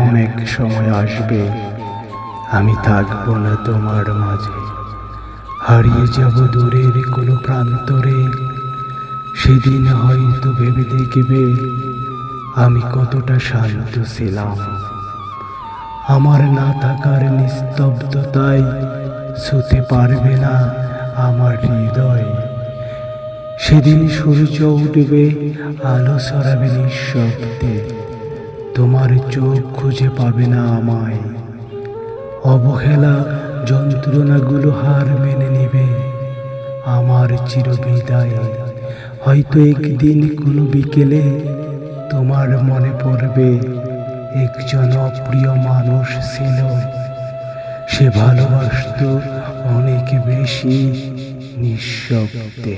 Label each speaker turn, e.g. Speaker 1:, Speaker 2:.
Speaker 1: এমন এক সময় আসবে, আমি থাকবো না তোমার মাঝে, হারিয়ে যাব দূরের কোনো প্রান্তরে। সেদিন হয়তো ভেবে দেখবে আমি কতটা শান্ত ছিলাম। আমার না থাকার নিস্তব্ধতায় ছুঁতে পারবে না আমার হৃদয়। সেদিন সূর্য উঠবে, আলো ছড়াবে নিঃশব্দে, তোমার চোখ খুঁজে পাবে না আমায়। অবহেলা যন্ত্রণাগুলো হার মেনে নেবে আমার চিরবিদায়ে। হয়তো একদিন কোনো বিকেলে তোমার মনে পড়বে একজন অপ্রিয় মানুষ ছিল, সে ভালোবাসতো অনেক বেশি নিঃশব্দে।